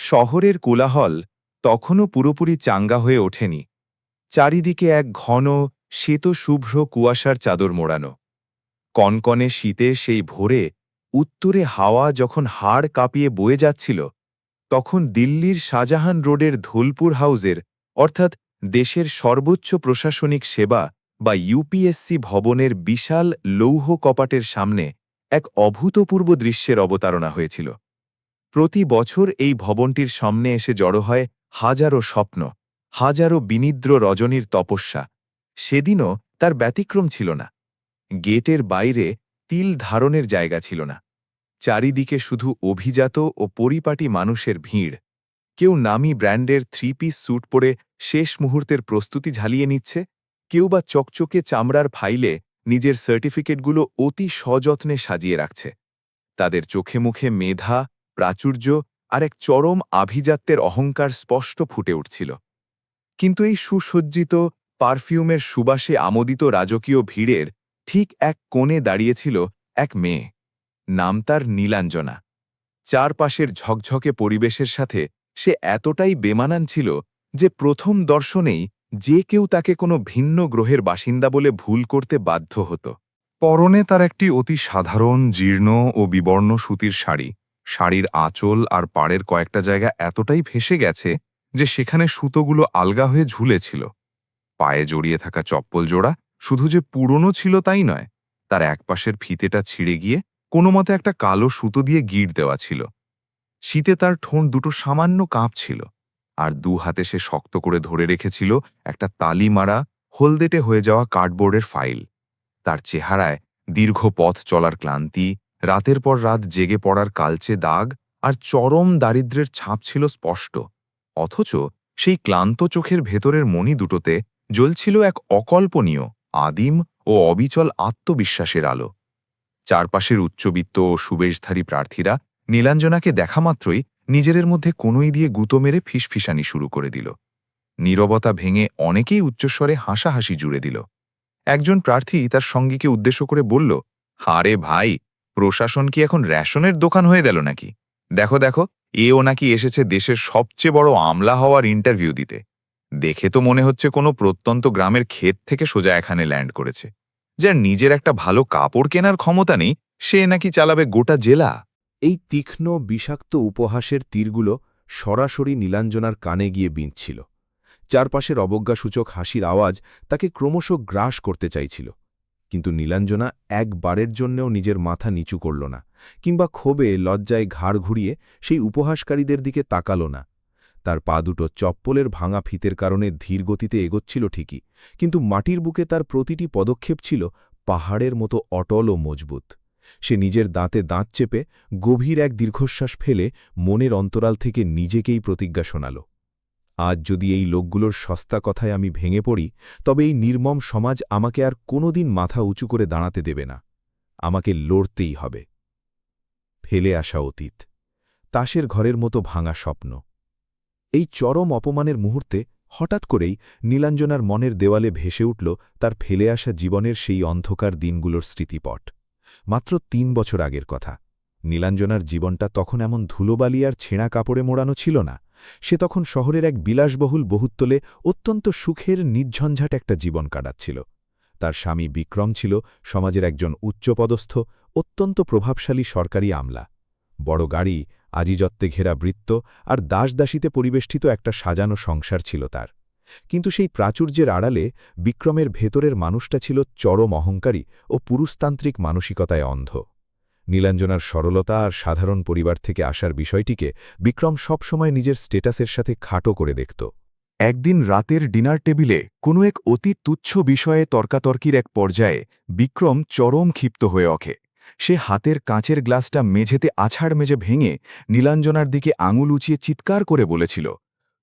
শহরের কোলাহল তখনও পুরোপুরি চাঙ্গা হয়ে ওঠেনি। চারিদিকে এক ঘন শ্বেতশুভ্র কুয়াশার চাদর মোড়ানো। কনকনে শীতে সেই ভোরে উত্তরে হাওয়া যখন হাড় কাঁপিয়ে বয়ে যাচ্ছিল, তখন দিল্লির শাহজাহান রোডের ধুলপুর হাউসের অর্থাৎ দেশের সর্বোচ্চ প্রশাসনিক সেবা বা ইউপিএসসি ভবনের বিশাল লৌহ কপাটের সামনে এক অভূতপূর্ব দৃশ্যের অবতারণা হয়েছিল। প্রতি বছর এই ভবনটির সামনে এসে জড়ো হয় হাজারো স্বপ্ন, হাজারো বিনিদ্র রজনীর তপস্যা। সেদিনও তার ব্যতিক্রম ছিল না। গেটের বাইরে তিল ধারণের জায়গা ছিল না। চারিদিকে শুধু অভিজাত ও পরিপাটি মানুষের ভিড়। কেউ নামি ব্র্যান্ডের থ্রি পিস স্যুট পরে শেষ মুহূর্তের প্রস্তুতি ঝালিয়ে নিচ্ছে, কেউ বা চকচকে চামড়ার ফাইলে নিজের সার্টিফিকেটগুলো অতি সযত্নে সাজিয়ে রাখছে। তাদের চোখে মুখে মেধা, প্রাচুর্য আর এক চরম আভিজাত্যের অহংকার স্পষ্ট ফুটে উঠছিল। কিন্তু এই সুসজ্জিত, পারফিউমের সুবাসে আমোদিত রাজকীয় ভিড়ের ঠিক এক কোণে দাঁড়িয়েছিল এক মেয়ে। নাম তার নীলাঞ্জনা। চারপাশের ঝকঝকে পরিবেশের সাথে সে এতটাই বেমানান ছিল যে প্রথম দর্শনেই যে কেউ তাকে কোনো ভিন্ন গ্রহের বাসিন্দা বলে ভুল করতে বাধ্য হতো। পরনে তার একটি অতি সাধারণ জীর্ণ ও বিবর্ণ সুতির শাড়ি। শাড়ির আঁচল আর পাড়ের কয়েকটা জায়গা এতটাই ফেঁসে গেছে যে সেখানে সুতোগুলো আলগা হয়ে ঝুলেছিল। পায়ে জড়িয়ে থাকা চপ্পল জোড়া শুধু যে পুরনো ছিল তাই নয়, তার একপাশের ফিতেটা ছিঁড়ে গিয়ে কোনোমতে একটা কালো সুতো দিয়ে গিঁট দেওয়া ছিল। শীতে তার ঠোঁট দুটো সামান্য কাঁপছিল, আর দু হাতে সে শক্ত করে ধরে রেখেছিল একটা তালি মারা, হলদেটে হয়ে যাওয়া কার্ডবোর্ডের ফাইল। তার চেহারায় দীর্ঘ পথ চলার ক্লান্তি, রাতের পর রাত জেগে পড়ার কালচে দাগ আর চরম দারিদ্র্যের ছাপ ছিল স্পষ্ট। অথচ সেই ক্লান্ত চোখের ভেতরের মণি দুটোতে জ্বলছিল এক অকল্পনীয়, আদিম ও অবিচল আত্মবিশ্বাসের আলো। চারপাশের উচ্চবিত্ত ও সুবেশধারী প্রার্থীরা নীলাঞ্জনাকে দেখামাত্রই নিজেদের মধ্যে কোনোই দিয়ে গুঁতো মেরে ফিসফিসানি শুরু করে দিল। নীরবতা ভেঙে অনেকেই উচ্চস্বরে হাসাহাসি জুড়ে দিল। একজন প্রার্থী তার সঙ্গীকে উদ্দেশ্য করে বলল, আরে ভাই, প্রশাসন কি এখন রেশনের দোকান হয়ে গেল নাকি? দেখো দেখো, এও নাকি এসেছে দেশের সবচেয়ে বড় আমলা হওয়ার ইন্টারভিউ দিতে। দেখে তো মনে হচ্ছে কোনো প্রত্যন্ত গ্রামের ক্ষেত থেকে সোজা এখানে ল্যান্ড করেছে। যার নিজের একটা ভালো কাপড় কেনার ক্ষমতা নেই, সে নাকি চালাবে গোটা জেলা। এই তীক্ষ্ণ বিষাক্ত উপহাসের তীরগুলো সরাসরি নীলাঞ্জনার কানে গিয়ে বিঁধছিল। চারপাশের অবজ্ঞাসূচক হাসির আওয়াজ তাকে ক্রমশ গ্রাস করতে চাইছিল। কিন্তু নীলাঞ্জনা একবারের জন্যেও নিজের মাথা নিচু করল না, কিংবা ক্ষোভে লজ্জায় ঘাড় ঘুরিয়ে সেই উপহাসকারীদের দিকে তাকাল না। তার পা দুটো চপ্পলের ভাঙা ফিতের কারণে ধীর গতিতে এগোচ্ছিল ঠিকই, কিন্তু মাটির বুকে তার প্রতিটি পদক্ষেপ ছিল পাহাড়ের মতো অটল ও মজবুত। সে নিজের দাঁতে দাঁত চেপে গভীর এক দীর্ঘশ্বাস ফেলে মনের অন্তরাল থেকে নিজেকেই প্রতিজ্ঞা শোনাল, আজ যদি এই লোকগুলোর সস্তা কথায় আমি ভেঙে পড়ি, তবে এই নির্মম সমাজ আমাকে আর কোনোদিন মাথা উঁচু করে দাঁড়াতে দেবে না। আমাকে লড়তেই হবে। ফেলে আসা অতীত, তাসের ঘরের মতো ভাঙা স্বপ্ন। এই চরম অপমানের মুহূর্তে হঠাৎ করেই নীলাঞ্জনার মনের দেওয়ালে ভেসে উঠল তার ফেলে আসা জীবনের সেই অন্ধকার দিনগুলোর স্মৃতিপট। মাত্র ৩ বছর আগের কথা। নীলাঞ্জনার জীবনটা তখন এমন ধুলোবালি আর ছেঁড়া কাপড়ে মোড়ানো ছিল না। সে তখন শহরের এক বিলাসবহুল বহুত্তলে অত্যন্ত সুখের নির্ঝঞ্ঝাট একটা জীবন কাটাচ্ছিল। তার স্বামী বিক্রম ছিল সমাজের একজন উচ্চপদস্থ, অত্যন্ত প্রভাবশালী সরকারি আমলা। বড় গাড়ি, আজিজত্বে ঘেরা বৃত্ত আর দাসদাসীতে পরিবেষ্টিত একটা সাজানো সংসার ছিল তার। কিন্তু সেই প্রাচুর্যের আড়ালে বিক্রমের ভেতরের মানুষটা ছিল চরম অহংকারী ও পুরুষতান্ত্রিক মানসিকতায় অন্ধ। নীলাঞ্জনার সরলতা আর সাধারণ পরিবার থেকে আসার বিষয়টিকে বিক্রম সবসময় নিজের স্টেটাসের সাথে খাটো করে দেখত। একদিন রাতের ডিনার টেবিলে কোনো এক অতি তুচ্ছ বিষয়ে তর্কাতর্কির এক পর্যায়ে বিক্রম চরম ক্ষিপ্ত হয়ে ওঠে। সে হাতের কাঁচের গ্লাসটা মেঝেতে আছাড় মেজে ভেঙে নীলাঞ্জনার দিকে আঙুল উঁচিয়ে চিৎকার করে বলেছিল,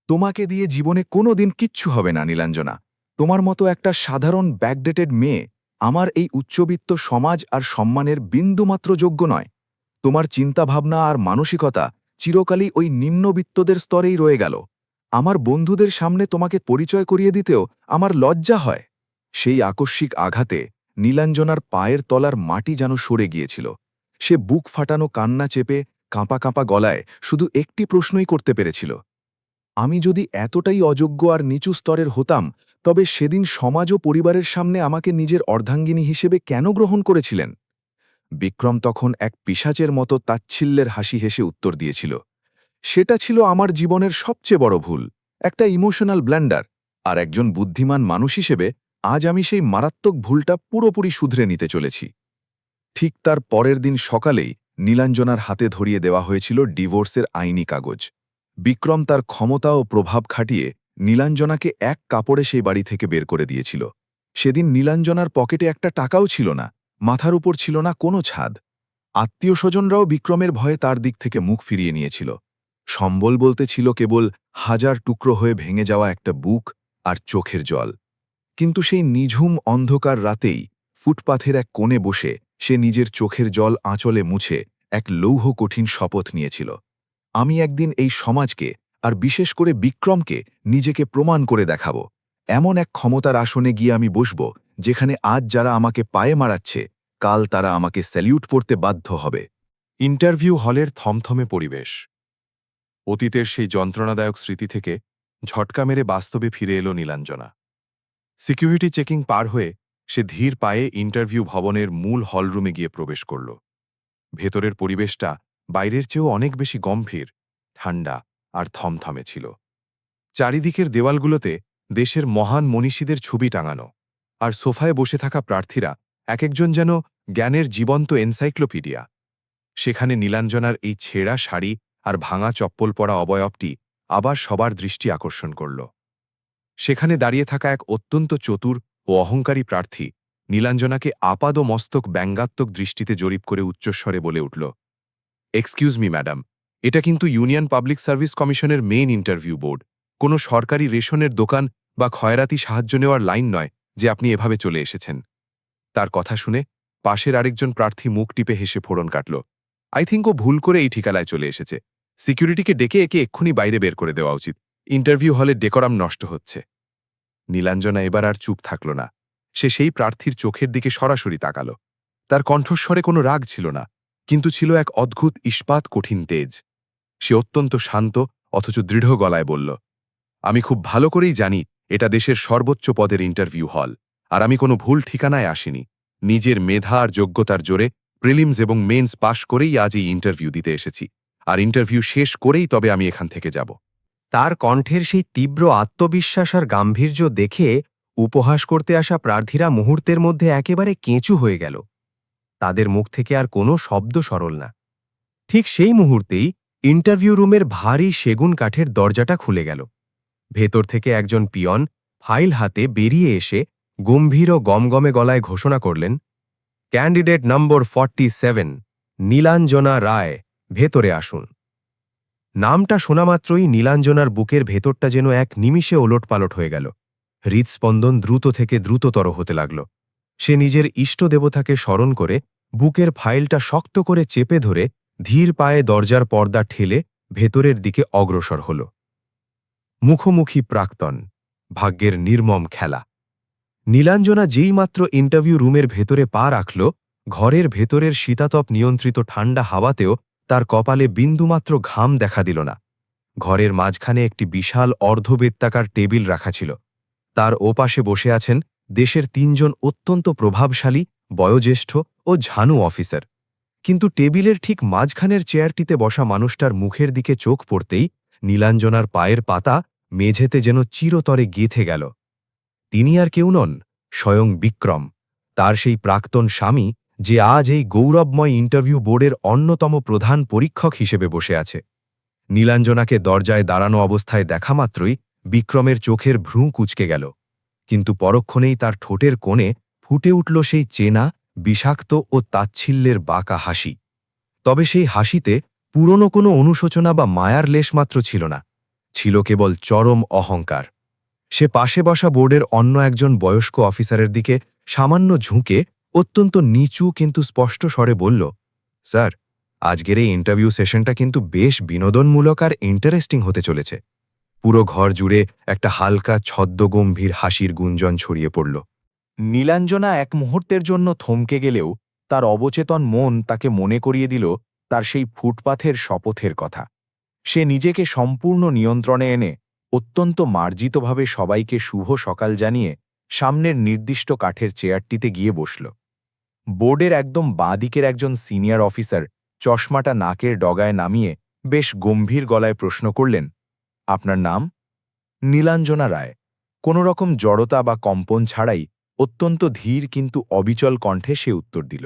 তোমাকে দিয়ে জীবনে কোনো দিন কিচ্ছু হবে না নীলাঞ্জনা। তোমার মতো একটা সাধারণ ব্যাকডেটেড মেয়ে আমার এই উচ্চবিত্ত সমাজ আর সম্মানের বিন্দুমাত্র যোগ্য নয়। তোমার চিন্তাভাবনা আর মানসিকতা চিরকালই ওই নিম্নবিত্তদের স্তরেই রয়ে গেল। আমার বন্ধুদের সামনে তোমাকে পরিচয় করিয়ে দিতেও আমার লজ্জা হয়। সেই আকস্মিক আঘাতে নীলাঞ্জনার পায়ের তলার মাটি যেন সরে গিয়েছিল। সে বুক ফাটানো কান্না চেপে কাঁপা কাঁপা গলায় শুধু একটি প্রশ্নই করতে পেরেছিল। আমি যদি এতটাই অযোগ্য আর নিচু স্তরের হতাম, তবে সেদিন সমাজ ও পরিবারের সামনে আমাকে নিজের অর্ধাঙ্গিনী হিসেবে কেন গ্রহণ করেছিলেন? বিক্রম তখন এক পিশাচের মতো তাচ্ছিল্যের হাসি হেসে উত্তর দিয়েছিল, সেটা ছিল আমার জীবনের সবচেয়ে বড় ভুল, একটা ইমোশনাল ব্ল্যান্ডার। আর একজন বুদ্ধিমান মানুষ হিসেবে আজ আমি সেই মারাত্মক ভুলটা পুরোপুরি শুধরে নিতে চলেছি। ঠিক তার পরের দিন সকালেই নীলাঞ্জনার হাতে ধরিয়ে দেওয়া হয়েছিল ডিভোর্সের আইনি কাগজ। বিক্রম তার ক্ষমতা ও প্রভাব খাটিয়ে নীলাঞ্জনাকে এক কাপড়ে সেই বাড়ি থেকে বের করে দিয়েছিল। সেদিন নীলাঞ্জনার পকেটে একটা টাকাও ছিল না, মাথার উপর ছিল না কোনো ছাদ। আত্মীয় স্বজনরাও বিক্রমের ভয়ে তার দিক থেকে মুখ ফিরিয়ে নিয়েছিল। সম্বল বলতে ছিল কেবল হাজার টুকরো হয়ে ভেঙে যাওয়া একটা বুক আর চোখের জল। কিন্তু সেই নিঝুম অন্ধকার রাতেই ফুটপাথের এক কোণে বসে সে নিজের চোখের জল আঁচলে মুছে এক লৌহ কঠিন শপথ নিয়েছিল, আমি একদিন এই সমাজকে, আর বিশেষ করে বিক্রমকে, নিজেকে প্রমাণ করে দেখাব। এমন এক ক্ষমতার আসনে গিয়ে আমি বসব, যেখানে আজ যারা আমাকে পায়ে মারাচ্ছে, কাল তারা আমাকে স্যালিউট করতে বাধ্য হবে। ইন্টারভিউ হলের থমথমে পরিবেশ। অতীতের সেই যন্ত্রণাদায়ক স্মৃতি থেকে ঝটকা মেরে বাস্তবে ফিরে এলো নীলাঞ্জনা। সিকিউরিটি চেকিং পার হয়ে সে ধীর পায়ে ইন্টারভিউ ভবনের মূল হলরুমে গিয়ে প্রবেশ করল। ভেতরের পরিবেশটা বাইরের চেয়েও অনেক বেশি গম্ভীর, ঠান্ডা আর থমথমে ছিল। চারিদিকের দেওয়ালগুলোতে দেশের মহান মনীষীদের ছবি টাঙানো, আর সোফায় বসে থাকা প্রার্থীরা এক একজন যেন জ্ঞানের জীবন্ত এনসাইক্লোপিডিয়া। সেখানে নীলাঞ্জনার এই ছেঁড়া শাড়ি আর ভাঙা চপ্পল পরা অবয়বটি আবার সবার দৃষ্টি আকর্ষণ করল। সেখানে দাঁড়িয়ে থাকা এক অত্যন্ত চতুর ও অহংকারী প্রার্থী নীলাঞ্জনাকে আপাদ মস্তক ব্যঙ্গাত্মক দৃষ্টিতে জরিপ করে উচ্চস্বরে বলে উঠল, এক্সকিউজ মি ম্যাডাম, এটা কিন্তু ইউনিয়ন পাবলিক সার্ভিস কমিশনের মেইন ইন্টারভিউ বোর্ড, কোনো সরকারি রেশনের দোকান বা খয়রাতি সাহায্য নেওয়ার লাইন নয় যে আপনি এভাবে চলে এসেছেন। তার কথা শুনে পাশের আরেকজন প্রার্থী মুখ টিপে হেসে ফোড়ন কাটল। আই থিঙ্ক ও ভুল করে এই ঠিকানায় চলে এসেছে। সিকিউরিটিকে ডেকে একে এক্ষুনি বাইরে বের করে দেওয়া উচিত, ইন্টারভিউ হলে ডেকোরাম নষ্ট হচ্ছে। নীলাঞ্জনা এবার আর চুপ থাকল না। সে সেই প্রার্থীর চোখের দিকে সরাসরি তাকাল। তার কণ্ঠস্বরে কোনো রাগ ছিল না, কিন্তু ছিল এক অদ্ভুত ইস্পাত কঠিন তেজ। সে অত্যন্ত শান্ত অথচ দৃঢ় গলায় বলল, আমি খুব ভালো করেই জানি এটা দেশের সর্বোচ্চ পদের ইন্টারভিউ হল, আর আমি কোনো ভুল ঠিকানায় আসিনি। নিজের মেধা আর যোগ্যতার জোরে প্রিলিমস এবং মেন্স পাশ করেই আজ এই ইন্টারভিউ দিতে এসেছি, আর ইন্টারভিউ শেষ করেই তবে আমি এখান থেকে যাব। তার কণ্ঠের সেই তীব্র আত্মবিশ্বাস আর গাম্ভীর্য দেখে উপহাস করতে আসা প্রার্থীরা মুহূর্তের মধ্যে একেবারে কেঁচু হয়ে গেল। তাদের মুখ থেকে আর কোনো শব্দ সরল না। ঠিক সেই মুহূর্তেই ইন্টারভিউ রুমের ভারী সেগুন কাঠের দরজাটা খুলে গেল। ভেতর থেকে একজন পিয়ন ফাইল হাতে বেরিয়ে এসে গম্ভীর ও গমগমে গলায় ঘোষণা করলেন, ক্যান্ডিডেট নম্বর 47 নীলাঞ্জনা রায়, ভেতরে আসুন। নামটা শোনামাত্রই নীলাঞ্জনার বুকের ভেতরটা যেন এক নিমিষে ওলটপালট হয়ে গেল। হৃদস্পন্দন দ্রুত থেকে দ্রুততর হতে লাগল। সে নিজের ইষ্টদেবতাকে স্মরণ করে বুকের ফাইলটা শক্ত করে চেপে ধরে ধীর পায়ে দরজার পর্দা ঠেলে ভেতরের দিকে অগ্রসর হল। মুখোমুখি প্রাক্তন, ভাগ্যের নির্মম খেলা। নীলাঞ্জনা যেইমাত্র ইন্টারভিউ রুমের ভেতরে পা রাখল, ঘরের ভেতরের শীতাতপ নিয়ন্ত্রিত ঠান্ডা হাওয়াতেও তার কপালে বিন্দুমাত্র ঘাম দেখা দিল না। ঘরের মাঝখানে একটি বিশাল অর্ধবৃত্তাকার টেবিল রাখা ছিল। তার ওপাশে বসে আছেন দেশের 3 জন অত্যন্ত প্রভাবশালী, বয়োজ্যেষ্ঠ ও ঝানু অফিসার। কিন্তু টেবিলের ঠিক মাঝখানের চেয়ারটিতে বসা মানুষটার মুখের দিকে চোখ পড়তেই নীলাঞ্জনার পায়ের পাতা মেঝেতে যেন চিরতরে গেঁথে গেল। তিনি আর কেউ নন, স্বয়ং বিক্রম, তার সেই প্রাক্তন স্বামী, যে আজ এই গৌরবময় ইন্টারভিউ বোর্ডের অন্যতম প্রধান পরীক্ষক হিসেবে বসে আছে। নীলাঞ্জনাকে দরজায় দাঁড়ানো অবস্থায় দেখা মাত্রই বিক্রমের চোখের ভ্রু কুঁচকে গেল, কিন্তু পরক্ষণেই তার ঠোঁটের কোণে ফুটে উঠল সেই চেনা, বিষাক্ত ও তাচ্ছিল্যের বাঁকা হাসি। তবে সেই হাসিতে পুরনো কোনো অনুশোচনা বা মায়ার লেশমাত্র ছিল না, ছিল কেবল চরম অহংকার। সে পাশে বসা বোর্ডের অন্য একজন বয়স্ক অফিসারের দিকে সামান্য ঝুঁকে অত্যন্ত নিচু কিন্তু স্পষ্ট স্বরে বলল, স্যার, আজকের এই ইন্টারভিউ সেশনটা কিন্তু বেশ বিনোদনমূলক আর ইন্টারেস্টিং হতে চলেছে। পুরো ঘর জুড়ে একটা হালকা ছদ্মগম্ভীর হাসির গুঞ্জন ছড়িয়ে পড়ল। নীলাঞ্জনা এক মুহূর্তের জন্য থমকে গেলেও তার অবচেতন মন তাকে মনে করিয়ে দিল তার সেই ফুটপাথের শপথের কথা। সে নিজেকে সম্পূর্ণ নিয়ন্ত্রণে এনে অত্যন্ত মার্জিতভাবে সবাইকে শুভ সকাল জানিয়ে সামনের নির্দিষ্ট কাঠের চেয়ারটিতে গিয়ে বসল। বোর্ডের একদম বাঁদিকের একজন সিনিয়র অফিসার চশমাটা নাকের ডগায় নামিয়ে বেশ গম্ভীর গলায় প্রশ্ন করলেন, আপনার নাম? নীলাঞ্জনা রায় কোনো রকম জড়তা বা কম্পন ছাড়াই অত্যন্ত ধীর কিন্তু অবিচল কণ্ঠে সে উত্তর দিল।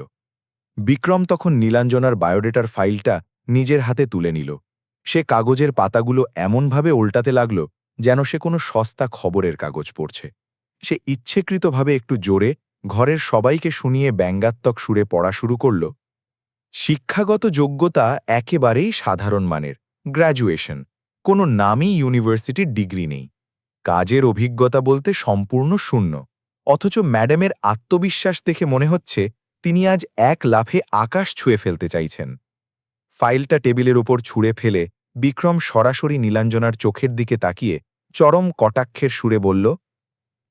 বিক্রম তখন নীলাঞ্জনার বায়োডেটার ফাইলটা নিজের হাতে তুলে নিল। সে কাগজের পাতাগুলো এমনভাবে উল্টাতে লাগল যেন সে কোনো সস্তা খবরের কাগজ পড়ছে। সে ইচ্ছেকৃতভাবে একটু জোরে ঘরের সবাইকে শুনিয়ে ব্যঙ্গাত্মক সুরে পড়া শুরু করল। শিক্ষাগত যোগ্যতা একেবারেই সাধারণ মানের, গ্র্যাজুয়েশন, কোনো নামী ইউনিভার্সিটির ডিগ্রি নেই। কাজের অভিজ্ঞতা বলতে সম্পূর্ণ শূন্য, অথচ ম্যাডামের আত্মবিশ্বাস দেখে মনে হচ্ছে তিনি আজ এক লাফে আকাশ ছুঁয়ে ফেলতে চাইছেন। ফাইলটা টেবিলের ওপর ছুঁড়ে ফেলে বিক্রম সরাসরি নীলাঞ্জনার চোখের দিকে তাকিয়ে চরম কটাক্ষের সুরে বলল,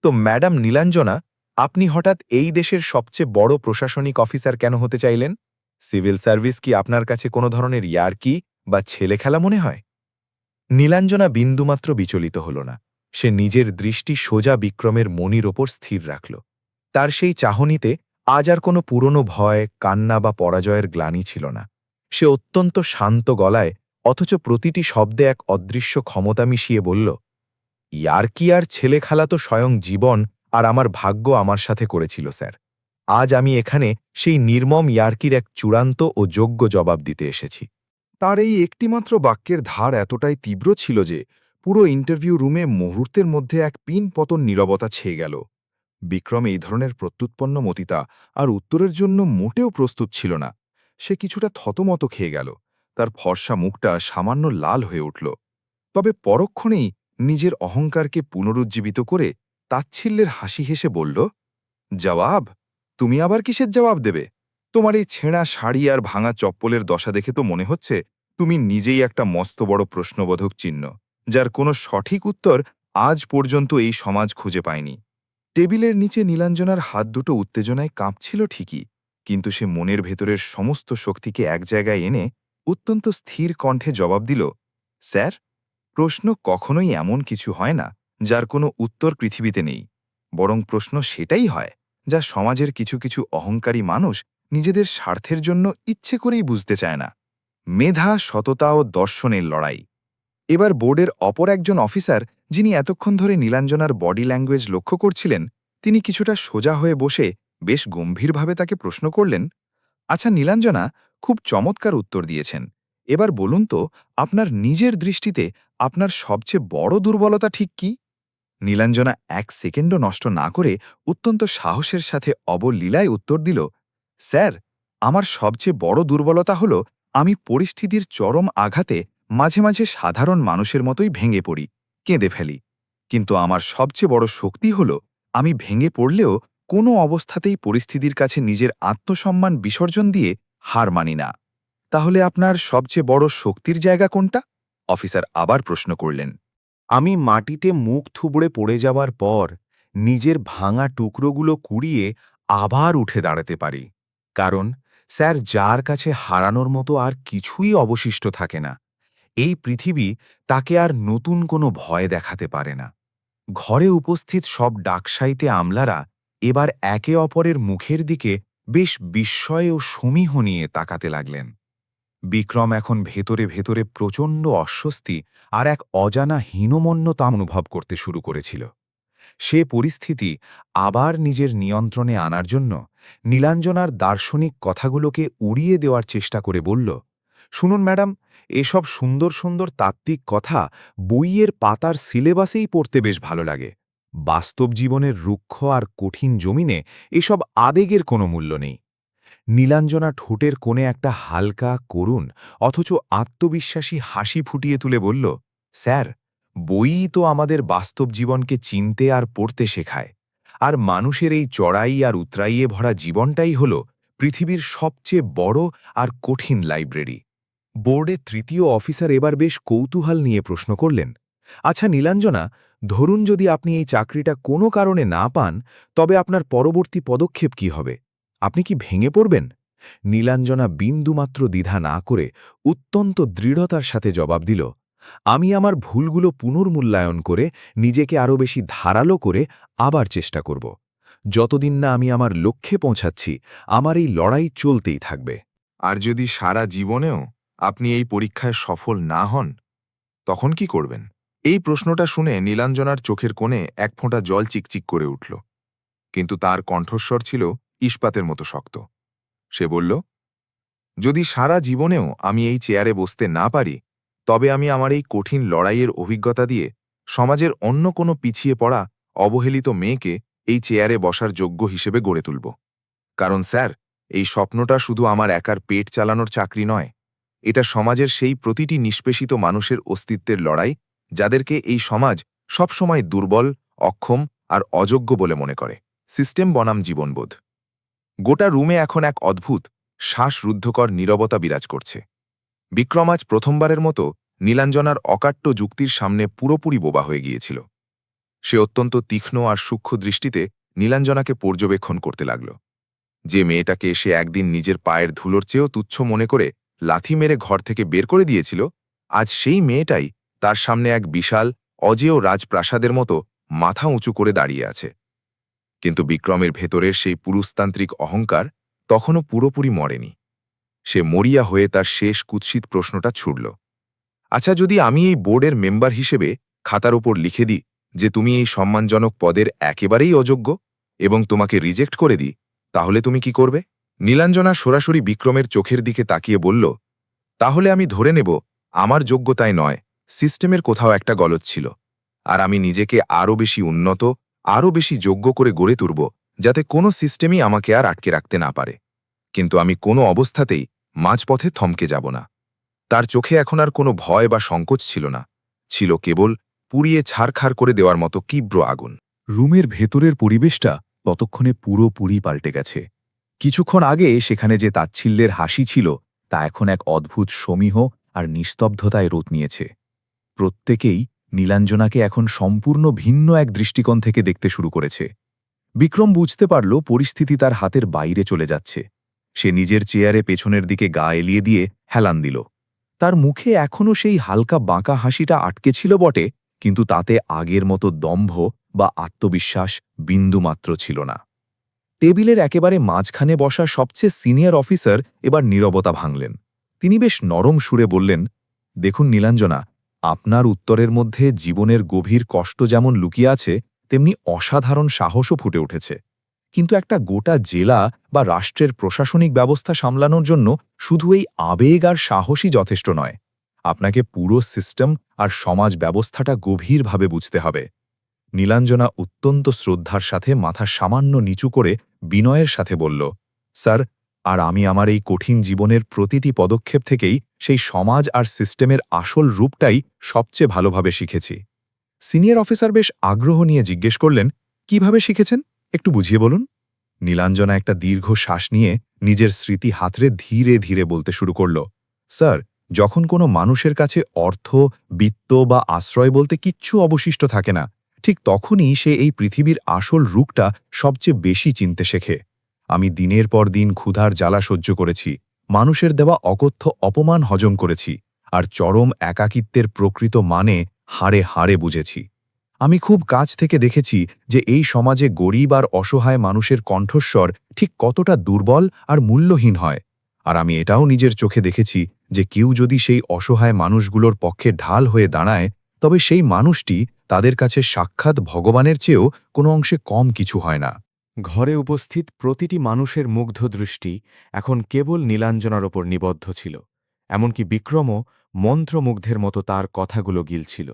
তো ম্যাডাম নীলাঞ্জনা, আপনি হঠাৎ এই দেশের সবচেয়ে বড় প্রশাসনিক অফিসার কেন হতে চাইলেন? সিভিল সার্ভিস কি আপনার কাছে কোনো ধরনের ইয়ার্কি বা ছেলে খেলা মনে হয়? নীলাঞ্জনা বিন্দুমাত্র বিচলিত হল না। সে নিজের দৃষ্টি সোজা বিক্রমের মনির ওপর স্থির রাখল। তার সেই চাহনিতে আজ আর কোনো পুরনো ভয়, কান্না বা পরাজয়ের গ্লানি ছিল না। সে অত্যন্ত শান্ত গলায়, অথচ প্রতিটি শব্দে এক অদৃশ্য ক্ষমতা মিশিয়ে বলল, ইয়ার্কি আর ছেলে খেলা তো স্বয়ং জীবন আর আমার ভাগ্য আমার সাথে করেছিল স্যার। আজ আমি এখানে সেই নির্মম ইয়ার্কির এক চূড়ান্ত ও যোগ্য জবাব দিতে এসেছি। তার এই একটিমাত্র বাক্যের ধার এতটাই তীব্র ছিল যে পুরো ইন্টারভিউ রুমে মুহূর্তের মধ্যে এক পিন পতন নীরবতা ছেয়ে গেল। বিক্রম এই ধরনের প্রত্যুৎপন্ন মতিতা আর উত্তরের জন্য মোটেও প্রস্তুত ছিল না। সে কিছুটা থতমত খেয়ে গেল। তার ফর্সা মুখটা সামান্য লাল হয়ে উঠল। তবে পরক্ষণেই নিজের অহংকারকে পুনরুজ্জীবিত করে তাচ্ছিল্যের হাসি হেসে বলল, জবাব? তুমি আবার কিসের জবাব দেবে? তোমার এই ছেঁড়া শাড়ি আর ভাঙা চপ্পলের দশা দেখে তো মনে হচ্ছে তুমি নিজেই একটা মস্ত বড় প্রশ্নবোধক চিহ্ন, যার কোনো সঠিক উত্তর আজ পর্যন্ত এই সমাজ খুঁজে পায়নি। টেবিলের নিচে নীলাঞ্জনার হাত দুটো উত্তেজনায় কাঁপছিল ঠিকই, কিন্তু সে মনের ভেতরের সমস্ত শক্তিকে এক জায়গায় এনে অত্যন্ত স্থির কণ্ঠে জবাব দিল, স্যার, প্রশ্ন কখনোই এমন কিছু হয় না যার কোনো উত্তর পৃথিবীতে নেই। বরং প্রশ্ন সেটাই হয় যা সমাজের কিছু কিছু অহংকারী মানুষ নিজেদের স্বার্থের জন্য ইচ্ছে করেই বুঝতে চায় না। মেধা, সততা ও দর্শনের লড়াই। এবার বোর্ডের অপর একজন অফিসার, যিনি এতক্ষণ ধরে নীলাঞ্জনার বডি ল্যাঙ্গুয়েজ লক্ষ্য করছিলেন, তিনি কিছুটা সোজা হয়ে বসে বেশ গম্ভীরভাবে তাকে প্রশ্ন করলেন, আচ্ছা নীলাঞ্জনা, খুব চমৎকার উত্তর দিয়েছেন। এবার বলুন তো, আপনার নিজের দৃষ্টিতে আপনার সবচেয়ে বড় দুর্বলতা ঠিক কি? নীলাঞ্জনা এক সেকেন্ডও নষ্ট না করে অত্যন্ত সাহসের সাথে অবলীলায় উত্তর দিল, স্যার, আমার সবচেয়ে বড় দুর্বলতা হল আমি পরিস্থিতির চরম আঘাতে মাঝে মাঝে সাধারণ মানুষের মতোই ভেঙে পড়ি, কেঁদে ফেলি। কিন্তু আমার সবচেয়ে বড় শক্তি হল আমি ভেঙে পড়লেও কোনো অবস্থাতেই পরিস্থিতির কাছে নিজের আত্মসম্মান বিসর্জন দিয়ে হার মানি না। তাহলে আপনার সবচেয়ে বড় শক্তির জায়গা কোনটা? অফিসার আবার প্রশ্ন করলেন। আমি মাটিতে মুখ থুবড়ে পড়ে যাওয়ার পর নিজের ভাঙা টুকরোগুলো কুড়িয়ে আবার উঠে দাঁড়াতে পারি। কারণ স্যার, যার কাছে হারানোর মতো আর কিছুই অবশিষ্ট থাকে না, এই পৃথিবী তাকে আর নতুন কোনো ভয় দেখাতে পারে না। ঘরে উপস্থিত সব ডাকসাইতে আমলারা এবার একে অপরের মুখের দিকে বেশ বিস্ময় ও সমীহ নিয়ে তাকাতে লাগলেন। বিক্রম এখন ভেতরে ভেতরে প্রচণ্ড অস্বস্তি আর এক অজানা হীনমন্যতা অনুভব করতে শুরু করেছিল। সে পরিস্থিতি আবার নিজের নিয়ন্ত্রণে আনার জন্য নীলাঞ্জনার দার্শনিক কথাগুলোকে উড়িয়ে দেওয়ার চেষ্টা করে বলল, শুনুন ম্যাডাম, এসব সুন্দর সুন্দর তাত্ত্বিক কথা বইয়ের পাতার সিলেবাসেই পড়তে বেশ ভালো লাগে। বাস্তব জীবনের রুক্ষ আর কঠিন জমিনে এসব আবেগের কোনো মূল্য নেই। নীলাঞ্জনা ঠোঁটের কোণে একটা হালকা, করুণ অথচ আত্মবিশ্বাসী হাসি ফুটিয়ে তুলে বলল, স্যার, বইই তো আমাদের বাস্তব জীবনকে চিনতে আর পড়তে শেখায়। আর মানুষের এই চড়াই আর উতরাইয়ে ভরা জীবনটাই হল পৃথিবীর সবচেয়ে বড় আর কঠিন লাইব্রেরি। বোর্ডে তৃতীয় অফিসার এবার বেশ কৌতূহল নিয়ে প্রশ্ন করলেন, আচ্ছা নীলাঞ্জনা, ধরুন যদি আপনি এই চাকরিটা কোনো কারণে না পান, তবে আপনার পরবর্তী পদক্ষেপ কি হবে? আপনি কি ভেঙে পড়বেন? নীলাঞ্জনা বিন্দুমাত্র দ্বিধা না করে অত্যন্ত দৃঢ়তার সাথে জবাব দিল, আমি আমার ভুলগুলো পুনর্মূল্যায়ন করে নিজেকে আরও বেশি ধারালো করে আবার চেষ্টা করব। যতদিন না আমি আমার লক্ষ্যে পৌঁছাচ্ছি, আমার এই লড়াই চলতেই থাকবে। আর যদি সারা জীবনেও আপনি এই পরীক্ষায় সফল না হন, তখন কি করবেন? এই প্রশ্নটা শুনে নীলাঞ্জনার চোখের কোণে এক ফোঁটা জল চিকচিক করে উঠল, কিন্তু তার কণ্ঠস্বর ছিল ইস্পাতের মতো শক্ত। সে বলল, যদি সারা জীবনেও আমি এই চেয়ারে বসতে না পারি, তবে আমি আমার এই কঠিন লড়াইয়ের অভিজ্ঞতা দিয়ে সমাজের অন্য কোনো পিছিয়ে পড়া অবহেলিত মেয়েকে এই চেয়ারে বসার যোগ্য হিসেবে গড়ে তুলব। কারণ স্যার, এই স্বপ্নটা শুধু আমার একার পেট চালানোর চাকরি নয়, এটা সমাজের সেই প্রতিটি নিষ্পেষিত মানুষের অস্তিত্বের লড়াই, যাদেরকে এই সমাজ সবসময় দুর্বল, অক্ষম আর অযোগ্য বলে মনে করে। সিস্টেম বনাম জীবনবোধ। গোটা রুমে এখন এক অদ্ভুত, শ্বাসরুদ্ধকর নীরবতা বিরাজ করছে। বিক্রম আজ প্রথমবারের মতো নীলাঞ্জনার অকাট্য যুক্তির সামনে পুরোপুরি বোবা হয়ে গিয়েছিল। সে অত্যন্ত তীক্ষ্ণ আর সূক্ষ্ম দৃষ্টিতে নীলাঞ্জনাকে পর্যবেক্ষণ করতে লাগল। যে মেয়েটাকে সে একদিন নিজের পায়ের ধুলোর চেয়েও তুচ্ছ মনে করে লাথি মেরে ঘর থেকে বের করে দিয়েছিল, আজ সেই মেয়েটাই তার সামনে এক বিশাল, অজেয় রাজপ্রাসাদের মতো মাথা উঁচু করে দাঁড়িয়ে আছে। কিন্তু বিক্রমের ভেতরের সেই পুরুষতান্ত্রিক অহংকার তখনও পুরোপুরি মরেনি। সে মরিয়া হয়ে তার শেষ কুৎসিত প্রশ্নটা ছুড়ল, আচ্ছা, যদি আমি এই বোর্ডের মেম্বার হিসেবে খাতার ওপর লিখে দিই যে তুমি এই সম্মানজনক পদের একেবারেই অযোগ্য এবং তোমাকে রিজেক্ট করে দিই, তাহলে তুমি কি করবে? নীলাঞ্জনা সরাসরি বিক্রমের চোখের দিকে তাকিয়ে বলল, তাহলে আমি ধরে নেব আমার যোগ্যতায় নয়, সিস্টেমের কোথাও একটা গলদ ছিল, আর আমি নিজেকে আরও বেশি উন্নত, আরও বেশি যোগ্য করে গড়ে তুলব, যাতে কোনো সিস্টেমই আমাকে আর আটকে রাখতে না পারে। কিন্তু আমি কোনো অবস্থাতেই মাঝপথে থমকে যাব না। তার চোখে এখন আর কোনো ভয় বা সংকোচ ছিল না, ছিল কেবল পুড়িয়ে ছারখার করে দেওয়ার মতো তীব্র আগুন। রুমের ভেতরের পরিবেশটা ততক্ষণে পুরোপুরি পাল্টে গেছে। কিছুক্ষণ আগে সেখানে যে তাচ্ছিল্যের হাসি ছিল, তা এখন এক অদ্ভুত সমীহ আর নিস্তব্ধতায় রূপ নিয়েছে। প্রত্যেকেই নীলাঞ্জনাকে এখন সম্পূর্ণ ভিন্ন এক দৃষ্টিকোণ থেকে দেখতে শুরু করেছে। বিক্রম বুঝতে পারল পরিস্থিতি তার হাতের বাইরে চলে যাচ্ছে। সে নিজের চেয়ারে পেছনের দিকে গা এলিয়ে দিয়ে হেলান দিল। তার মুখে এখনও সেই হালকা বাঁকা হাসিটা আটকে ছিল বটে, কিন্তু তাতে আগের মতো দম্ভ বা আত্মবিশ্বাস বিন্দুমাত্র ছিল না। টেবিলের একেবারে মাঝখানে বসা সবচেয়ে সিনিয়র অফিসার এবার নীরবতা ভাঙলেন। তিনি বেশ নরম সুরে বললেন, দেখুন নীলাঞ্জনা, আপনার উত্তরের মধ্যে জীবনের গভীর কষ্ট যেমন লুকিয়ে আছে, তেমনি অসাধারণ সাহসও ফুটে উঠেছে। কিন্তু একটা গোটা জেলা বা রাষ্ট্রের প্রশাসনিক ব্যবস্থা সামলানোর জন্য শুধু এই আবেগ আর সাহসই যথেষ্ট নয়। আপনাকে পুরো সিস্টেম আর সমাজ ব্যবস্থাটা গভীরভাবে বুঝতে হবে। নীলাঞ্জনা অত্যন্ত শ্রদ্ধার সাথে মাথা সামান্য নিচু করে বিনয়ের সাথে বলল, স্যার, আর আমি আমার এই কঠিন জীবনের প্রতিটি পদক্ষেপ থেকেই সেই সমাজ আর সিস্টেমের আসল রূপটাই সবচেয়ে ভালোভাবে শিখেছি। সিনিয়র অফিসার বেশ আগ্রহ নিয়ে জিজ্ঞেস করলেন, কিভাবে শিখেছেন, একটু বুঝিয়ে বলুন। নীলাঞ্জনা একটা দীর্ঘ শ্বাস নিয়ে নিজের স্মৃতি হাতড়ে ধীরে ধীরে বলতে শুরু করল, স্যার, যখন কোনো মানুষের কাছে অর্থ, বিত্ত বা আশ্রয় বলতে কিচ্ছু অবশিষ্ট থাকে না, ঠিক তখনই সে এই পৃথিবীর আসল রূপটা সবচেয়ে বেশি চিনতে শেখে। আমি দিনের পর দিন ক্ষুধার জ্বালা সহ্য করেছি, মানুষের দেওয়া অকথ্য অপমান হজম করেছি, আর চরম একাকিত্বের প্রকৃত মানে হাড়ে হাড়ে বুঝেছি। আমি খুব কাছ থেকে দেখেছি যে এই সমাজে গরিব আর অসহায় মানুষের কণ্ঠস্বর ঠিক কতটা দুর্বল আর মূল্যহীন হয়। আর আমি এটাও নিজের চোখে দেখেছি যে কেউ যদি সেই অসহায় মানুষগুলোর পক্ষে ঢাল হয়ে দাঁড়ায়, তবে সেই মানুষটি তাদের কাছে সাক্ষাৎ ভগবানের চেয়েও কোনো অংশে কম কিছু হয় না। ঘরে উপস্থিত প্রতিটি মানুষের মুগ্ধ দৃষ্টি এখন কেবল নীলাঞ্জনার ওপর নিবদ্ধ ছিল। এমনকি বিক্রমও মন্ত্রমুগ্ধের মতো তার কথাগুলো গিলছিল।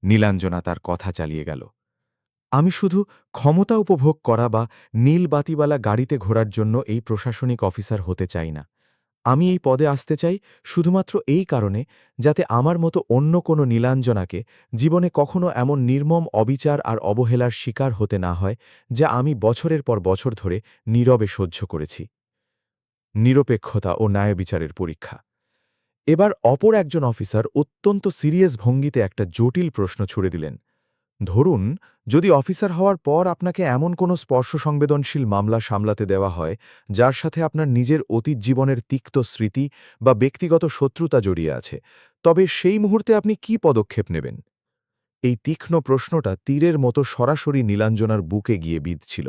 নীলাঞ্জনা তার কথা চালিয়ে গেল, আমি শুধু ক্ষমতা উপভোগ করা বা নীল বাতিওয়ালা গাড়িতে ঘোরার জন্য এই প্রশাসনিক অফিসার হতে চাই না। আমি এই পদে আসতে চাই শুধুমাত্র এই কারণে, যাতে আমার মতো অন্য কোনো নীলাঞ্জনাকে জীবনে কখনো এমন নির্মম অবিচার আর অবহেলার শিকার হতে না হয়, যা আমি বছরের পর বছর ধরে নীরবে সহ্য করেছি। নিরপেক্ষতা ও ন্যায়বিচারের পরীক্ষা। এবার অপর একজন অফিসার অত্যন্ত সিরিয়াস ভঙ্গিতে একটা জটিল প্রশ্ন ছুড়ে দিলেন, ধরুন, যদি অফিসার হওয়ার পর আপনাকে এমন কোনো স্পর্শ সংবেদনশীল মামলা সামলাতে দেওয়া হয় যার সাথে আপনার নিজের অতীত জীবনের তিক্ত স্মৃতি বা ব্যক্তিগত শত্রুতা জড়িয়ে আছে, তবে সেই মুহূর্তে আপনি কি পদক্ষেপ নেবেন? এই তীক্ষ্ণ প্রশ্নটা তীরের মতো সরাসরি নীলাঞ্জনার বুকে গিয়ে বিঁধছিল।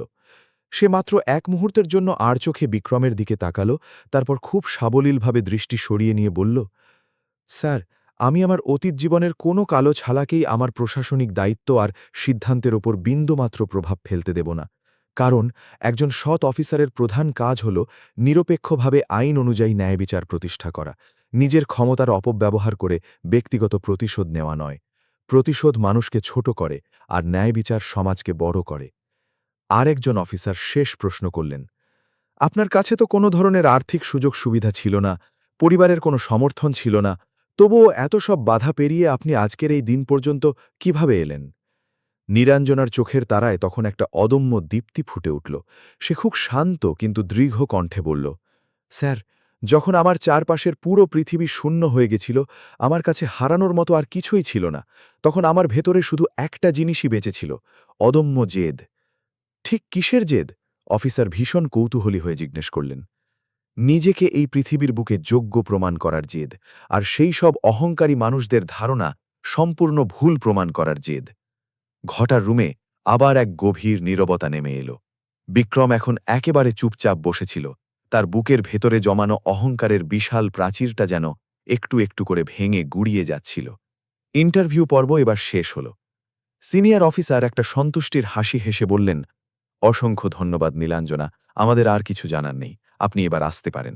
সে মাত্র এক মুহূর্তের জন্য আর চোখে বিক্রমের দিকে তাকালো, তারপর খুব সাবলীলভাবে দৃষ্টি সরিয়ে নিয়ে বলল, স্যার, আমি আমার অতীত জীবনের কোনো কালো ছালাকেই আমার প্রশাসনিক দায়িত্ব আর সিদ্ধান্তের ওপর বিন্দুমাত্র প্রভাব ফেলতে দেব না। কারণ একজন সৎ অফিসারের প্রধান কাজ হল নিরপেক্ষভাবে আইন অনুযায়ী ন্যায়বিচার প্রতিষ্ঠা করা, নিজের ক্ষমতার অপব্যবহার করে ব্যক্তিগত প্রতিশোধ নেওয়া নয়। প্রতিশোধ মানুষকে ছোট করে আর ন্যায়বিচার সমাজকে বড় করে। আরেকজন অফিসার শেষ প্রশ্ন করলেন, আপনার কাছে তো কোনো ধরনের আর্থিক সুযোগ সুবিধা ছিল না, পরিবারের কোনো সমর্থন ছিল না, তবুও এত সব বাধা পেরিয়ে আপনি আজকের এই দিন পর্যন্ত কিভাবে এলেন? নীলাঞ্জনার চোখের তারায় তখন একটা অদম্য দীপ্তি ফুটে উঠল। সে খুব শান্ত কিন্তু দৃঢ় কণ্ঠে বলল, স্যার, যখন আমার চারপাশের পুরো পৃথিবী শূন্য হয়ে গেছিল, আমার কাছে হারানোর মতো আর কিছুই ছিল না, তখন আমার ভেতরে শুধু একটা জিনিসই বেঁচেছিল, অদম্য জেদ। ঠিক কিসের জেদ? অফিসার ভীষণ কৌতূহলী হয়ে জিজ্ঞেস করলেন। নিজেকে এই পৃথিবীর বুকে যোগ্য প্রমাণ করার জেদ, আর সেই সব অহংকারী মানুষদের ধারণা সম্পূর্ণ ভুল প্রমাণ করার জেদ। ঘটার রুমে আবার এক গভীর নীরবতা নেমে এলো। বিক্রম এখন একেবারে চুপচাপ বসেছিল, তার বুকের ভেতরে জমানো অহংকারের বিশাল প্রাচীরটা যেন একটু একটু করে ভেঙে গুড়িয়ে যাচ্ছিল। ইন্টারভিউ পর্ব এবার শেষ হল। সিনিয়র অফিসার একটা সন্তুষ্টির হাসি হেসে বললেন, অসংখ্য ধন্যবাদ নীলাঞ্জনা, আমাদের আর কিছু জানার নেই, আপনি এবার আসতে পারেন।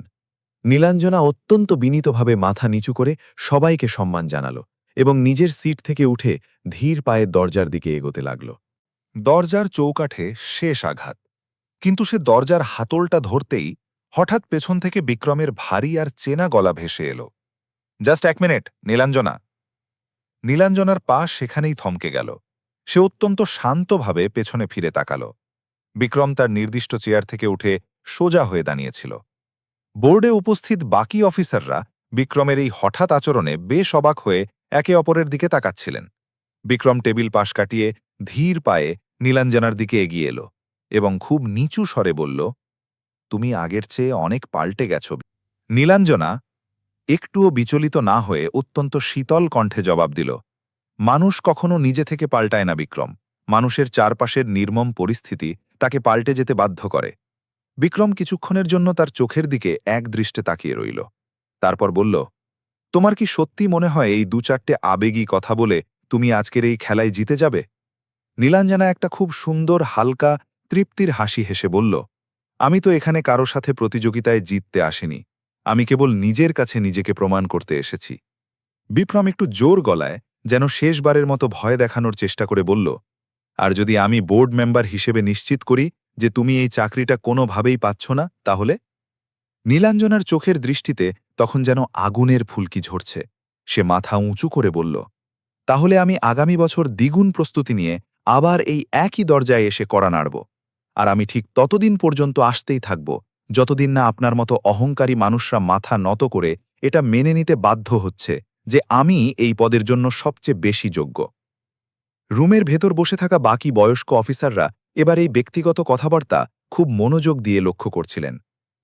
নীলাঞ্জনা অত্যন্ত বিনীতভাবে মাথা নিচু করে সবাইকে সম্মান জানাল এবং নিজের সিট থেকে উঠে ধীর পায়ে দরজার দিকে এগোতে লাগল। দরজার চৌকাঠে শেষ আঘাত, কিন্তু সে দরজার হাতলটা ধরতেই হঠাৎ পেছন থেকে বিক্রমের ভারী আর চেনা গলা ভেসে এলো, জাস্ট 1 মিনিট নীলাঞ্জনা। নীলাঞ্জনার পা সেখানেই থমকে গেল। সে অত্যন্ত শান্তভাবে পেছনে ফিরে তাকাল। বিক্রম তার নির্দিষ্ট চেয়ার থেকে উঠে সোজা হয়ে দাঁড়িয়েছিল। বোর্ডে উপস্থিত বাকি অফিসাররা বিক্রমের এই হঠাৎ আচরণে বেশ অবাক হয়ে একে অপরের দিকে তাকাচ্ছিলেন। বিক্রম টেবিল পাশ কাটিয়ে ধীর পায়ে নীলাঞ্জনার দিকে এগিয়ে এলো এবং খুব নিচু স্বরে বলল, তুমি আগের চেয়ে অনেক পাল্টে গেছ। নীলাঞ্জনা একটুও বিচলিত না হয়ে অত্যন্ত শীতল কণ্ঠে জবাব দিল, মানুষ কখনো নিজে থেকে পাল্টায় না বিক্রম, মানুষের চারপাশের নির্মম পরিস্থিতি তাকে পাল্টে যেতে বাধ্য করে। বিক্রম কিছুক্ষণের জন্য তার চোখের দিকে এক দৃষ্টে তাকিয়ে রইল। তারপর বলল, তোমার কি সত্যি মনে হয় এই 2-4টে আবেগী কথা বলে তুমি আজকের এই খেলায় জিতে যাবে? নীলাঞ্জনা একটা খুব সুন্দর হালকা তৃপ্তির হাসি হেসে বলল, আমি তো এখানে কারো সাথে প্রতিযোগিতায় জিততে আসিনি, আমি কেবল নিজের কাছে নিজেকে প্রমাণ করতে এসেছি। বিক্রম একটু জোর গলায় যেন শেষবারের মতো ভয় দেখানোর চেষ্টা করে বলল, আর যদি আমি বোর্ড মেম্বার হিসেবে নিশ্চিত করি যে তুমি এই চাকরিটা কোনোভাবেই পাচ্ছ না, তাহলে? নীলাঞ্জনার চোখের দৃষ্টিতে তখন যেন আগুনের ফুলকি ঝরছে। সে মাথা উঁচু করে বলল, তাহলে আমি আগামী বছর দ্বিগুণ প্রস্তুতি নিয়ে আবার এই একই দরজায় এসে কড়া নাড়ব। আর আমি ঠিক ততদিন পর্যন্ত আসতেই থাকব যতদিন না আপনার মতো অহংকারী মানুষরা মাথা নত করে এটা মেনে নিতে বাধ্য হচ্ছে যে আমি এই পদের জন্য সবচেয়ে বেশি যোগ্য। রুমের ভেতর বসে থাকা বাকি বয়স্ক অফিসাররা এবার এই ব্যক্তিগত কথাবার্তা খুব মনোযোগ দিয়ে লক্ষ্য করছিলেন।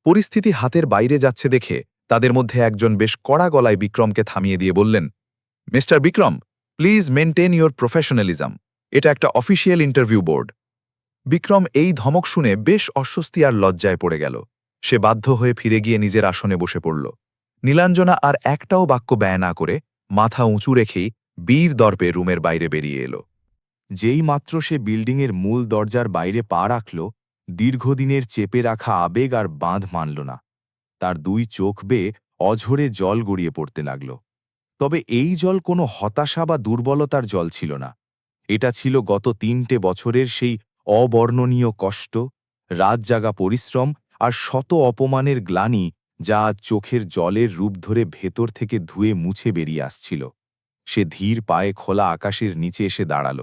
পরিস্থিতি হাতের বাইরে যাচ্ছে দেখে তাদের মধ্যে একজন বেশ কড়া গলায় বিক্রমকে থামিয়ে দিয়ে বললেন, mister Vikram, please maintain your professionalism, এটা একটা অফিসিয়াল ইন্টারভিউ বোর্ড। বিক্রম এই ধমক শুনে বেশ অস্বস্তি আর লজ্জায় পড়ে গেল। সে বাধ্য হয়ে ফিরে গিয়ে নিজের আসনে বসে পড়ল। নীলাঞ্জনা আর একটাও বাক্য ব্যয় না করে মাথা উঁচু রেখেই বীর দর্পে রুমের বাইরে বেরিয়ে এলো। যেই মাত্র সে বিল্ডিংয়ের মূল দরজার বাইরে পা রাখল, দীর্ঘদিনের চেপে রাখা আবেগ আর বাঁধ মানল না। তার 2 চোখ বেয়ে অঝরে জল গড়িয়ে পড়তে লাগল। তবে এই জল কোনো হতাশা বা দুর্বলতার জল ছিল না। এটা ছিল গত 3টে বছরের সেই অবর্ণনীয় কষ্ট, রাত জাগা পরিশ্রম আর শত অপমানের গ্লানি যা আজ চোখের জলের রূপ ধরে ভেতর থেকে ধুয়ে মুছে বেরিয়ে আসছিল। সে ধীর পায়ে খোলা আকাশের নিচে এসে দাঁড়াল।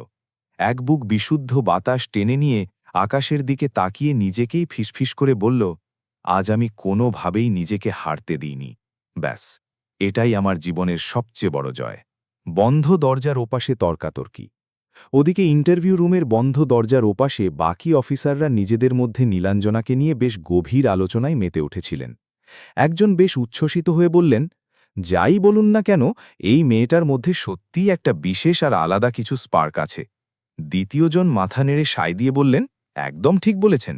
এক বুক বিশুদ্ধ বাতাস টেনে নিয়ে আকাশের দিকে তাকিয়ে নিজেকেই ফিসফিস করে বলল, আজ আমি কোনোভাবেই নিজেকে হারতে দিইনি। ব্যাস, এটাই আমার জীবনের সবচেয়ে বড় জয়। বন্ধ দরজার ওপাশে তর্কাতর্কি। ওদিকে ইন্টারভিউ রুমের বন্ধ দরজার ওপাশে বাকি অফিসাররা নিজেদের মধ্যে নীলাঞ্জনাকে নিয়ে বেশ গভীর আলোচনায় মেতে উঠেছিলেন। একজন বেশ উচ্ছ্বসিত হয়ে বললেন, যাই বলুন না কেন, এই মেয়েটার মধ্যে সত্যিই একটা বিশেষ আর আলাদা কিছু স্পার্ক আছে। দ্বিতীয়জন মাথা নেড়ে সায় দিয়ে বললেন, একদম ঠিক বলেছেন।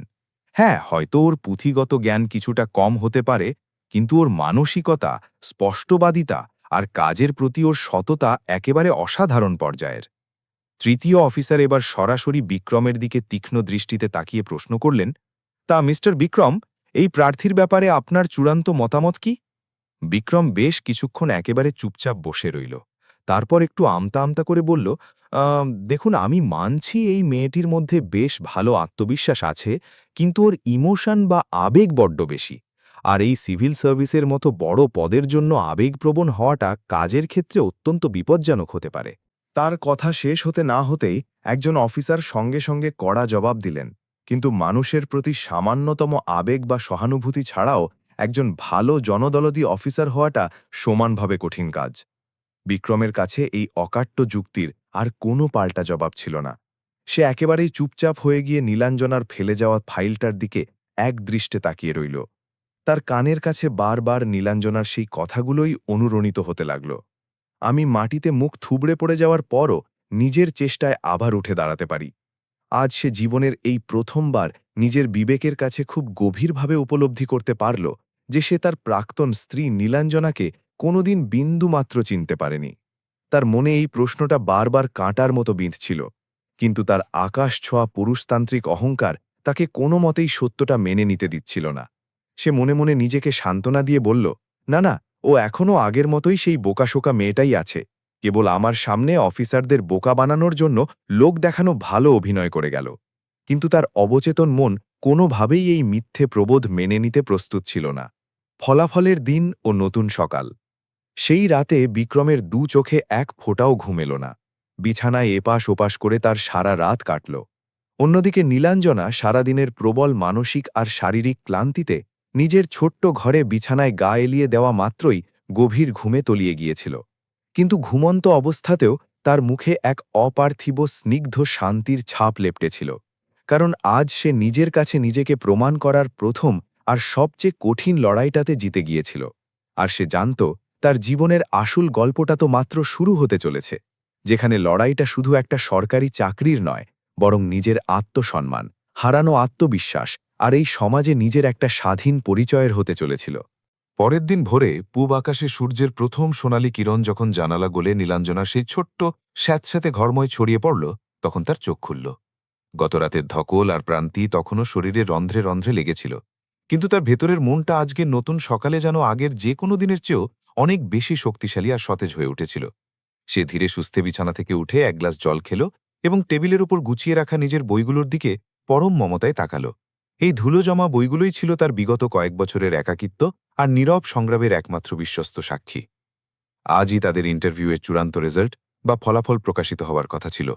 হ্যাঁ, হয়তো ওর পুঁথিগত জ্ঞান কিছুটা কম হতে পারে, কিন্তু ওর মানসিকতা, স্পষ্টবাদিতা আর কাজের প্রতি ওর সততা একেবারে অসাধারণ পর্যায়ের। তৃতীয় অফিসার এবার সরাসরি বিক্রমের দিকে তীক্ষ্ণ দৃষ্টিতে তাকিয়ে প্রশ্ন করলেন, তা মিস্টার বিক্রম, এই প্রার্থীর ব্যাপারে আপনার চূড়ান্ত মতামত কি? বিক্রম বেশ কিছুক্ষণ একেবারে চুপচাপ বসে রইল। তারপর একটু আমতা আমতা করে বলল, দেখুন, আমি মানছি এই মেয়েটির মধ্যে বেশ ভালো আত্মবিশ্বাস আছে, কিন্তু ওর ইমোশন বা আবেগ বড্ড বেশি। আর এই সিভিল সার্ভিসের মতো বড় পদের জন্য আবেগপ্রবণ হওয়াটা কাজের ক্ষেত্রে অত্যন্ত বিপজ্জনক হতে পারে। তার কথা শেষ হতে না হতেই একজন অফিসার সঙ্গে সঙ্গে কড়া জবাব দিলেন, কিন্তু মানুষের প্রতি সামান্যতম আবেগ বা সহানুভূতি ছাড়াও একজন ভালো জনদলদী অফিসার হওয়াটা সমানভাবে কঠিন কাজ। বিক্রমের কাছে এই অকাট্য যুক্তির আর কোনো পাল্টা জবাব ছিল না। সে একেবারেই চুপচাপ হয়ে গিয়ে নীলাঞ্জনার ফেলে যাওয়া ফাইলটার দিকে একদৃষ্টে তাকিয়ে রইল। তার কানের কাছে বারবার নীলাঞ্জনার সেই কথাগুলোই অনুরণিত হতে লাগল। আমি মাটিতে মুখ থুবড়ে পড়ে যাওয়ার পরও নিজের চেষ্টায় আবার উঠে দাঁড়াতে পারি। আজ সে জীবনের এই প্রথমবার নিজের বিবেকের কাছে খুব গভীরভাবে উপলব্ধি করতে পারল যে সে তার প্রাক্তন স্ত্রী নীলাঞ্জনাকে কোনোদিন বিন্দুমাত্র চিনতে পারেনি। তার মনে এই প্রশ্নটা বারবার কাঁটার মতো বিঁধছিল, কিন্তু তার আকাশ ছোঁয়া পুরুষতান্ত্রিক অহংকার তাকে কোনো মতেই সত্যটা মেনে নিতে দিচ্ছিল না। সে মনে মনে নিজেকে সান্ত্বনা দিয়ে বলল, না না, ও এখনও আগের মতোই সেই বোকাশোকা মেয়েটাই আছে, কেবল আমার সামনে অফিসারদের বোকা বানানোর জন্য লোক দেখানো ভালো অভিনয় করে গেল। কিন্তু তার অবচেতন মন কোনোভাবেই এই মিথ্যে প্রবোধ মেনে নিতে প্রস্তুত ছিল না। ফলাফলের দিন ও নতুন সকাল। সেই রাতে বিক্রমের দু চোখে এক ফোঁটাও ঘুম এল না। বিছানায় এপাশ ওপাশ করে তার সারা রাত কাটল। অন্যদিকে নীলাঞ্জনা সারাদিনের প্রবল মানসিক আর শারীরিক ক্লান্তিতে নিজের ছোট্ট ঘরে বিছানায় গা এলিয়ে দেওয়া মাত্রই গভীর ঘুমে তলিয়ে গিয়েছিল। কিন্তু ঘুমন্ত অবস্থাতেও তার মুখে এক অপার্থিব স্নিগ্ধ শান্তির ছাপ লেপটেছিল, কারণ আজ সে নিজের কাছে নিজেকে প্রমাণ করার প্রথম আর সবচেয়ে কঠিন লড়াইটাতে জিতে গিয়েছিল। আর সে জানত তার জীবনের আসল গল্পটা তো মাত্র শুরু হতে চলেছে, যেখানে লড়াইটা শুধু একটা সরকারি চাকরির নয়, বরং নিজের আত্মসম্মান, হারানো আত্মবিশ্বাস আর এই সমাজে নিজের একটা স্বাধীন পরিচয়ের হতে চলেছিল। পরের দিন ভোরে পূব আকাশে সূর্যের প্রথম সোনালী কিরণ যখন জানালা গলে নীলাঞ্জনার সেই ছোট্ট স্যাঁতস্যাঁতে ঘরময় ছড়িয়ে পড়ল, তখন তার চোখ খুলল। গতরাতের ধকল আর প্রান্তি তখনও শরীরে রন্ধ্রে রন্ধ্রে লেগেছিল, কিন্তু তার ভেতরের মনটা আজকের নতুন সকালে যেন আগের যে কোনো দিনের চেয়েও অনেক বেশি শক্তিশালী আর সতেজ হয়ে উঠেছিল। সে ধীরে সুস্থে বিছানা থেকে উঠে এক গ্লাস জল খেল এবং টেবিলের উপর গুছিয়ে রাখা নিজের বইগুলোর দিকে পরম মমতায় তাকাল। এই ধুলো জমা বইগুলোই ছিল তার বিগত কয়েক বছরের একাকিত্ব আর নীরব সংগ্রামের একমাত্র বিশ্বস্ত সাক্ষী। আজই তাদের ইন্টারভিউয়ের চূড়ান্ত রেজাল্ট বা ফলাফল প্রকাশিত হওয়ার কথা ছিল।